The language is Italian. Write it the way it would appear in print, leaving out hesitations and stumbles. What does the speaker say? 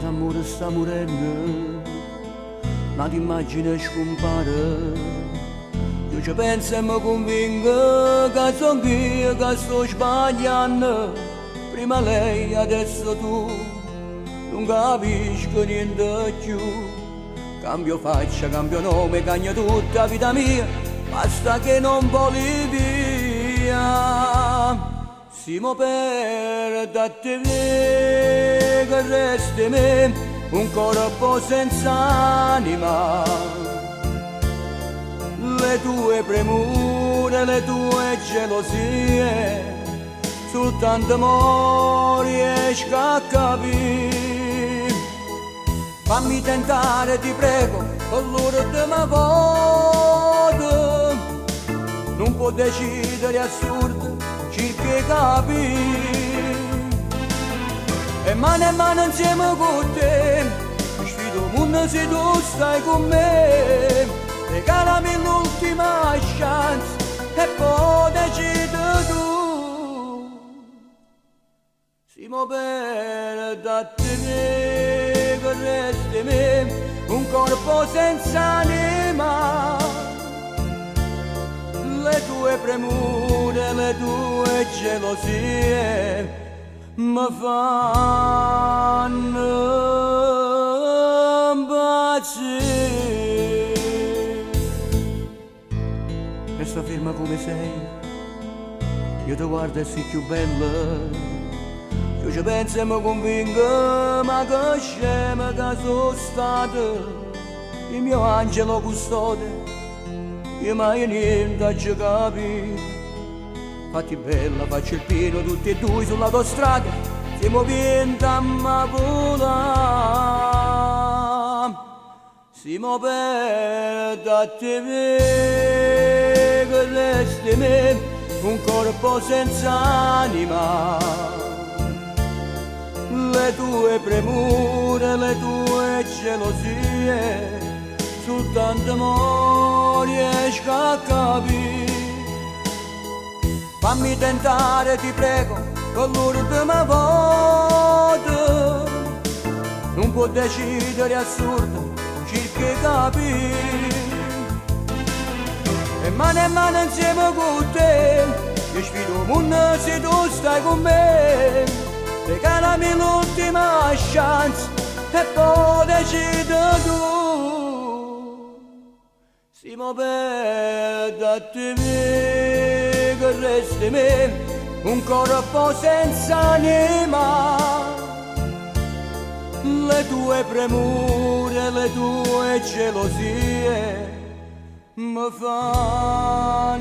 d'amore sta morendo, ma l'immagine scompare. Io ci penso e mi convinco che sono io che sto sbagliando. Prima lei, adesso tu, non capisco niente più. Cambio faccia, cambio nome, cambio tutta la vita mia, basta che non voli via. Siamo per da te che resti me, un corpo senza anima. Le tue premure, le tue gelosie, soltanto mo riesco a capire. Fammi tentare, ti prego, con l'ultima volta. Non può decidere assurdo, cerchi capire. E mano insieme con te, sfido il mondo se tu stai con me. Regalami l'ultima chance e poi decidi tu. Siamo per da te che resti me, un corpo senza anima. Le tue premure, le tue gelosie mi fanno impazzire. Resta ferma come sei, io ti guardo e sei più bella. Io ci penso e mi convinco, ma che scema che sono stato. Il mio angelo custode, io mai niente a capire. Fatti bella, faccio il pieno tutti e due sull'autostrada, siamo vinti a Mapula. Siamo per da te che resti me, un corpo senza anima. Le tue premure, le tue gelosie, soltanto mo riesco a capire. Fammi tentare, ti prego, con l'ultima volta. Non può decidere assurdo, cerchi capire. E mano insieme con te, io sfido il mondo se tu stai con me. Regalami l'ultima chance e poi decidi tu. Siamo per da te che resti me, un corpo senza anima. Le tue premure, le tue gelosie mi fanno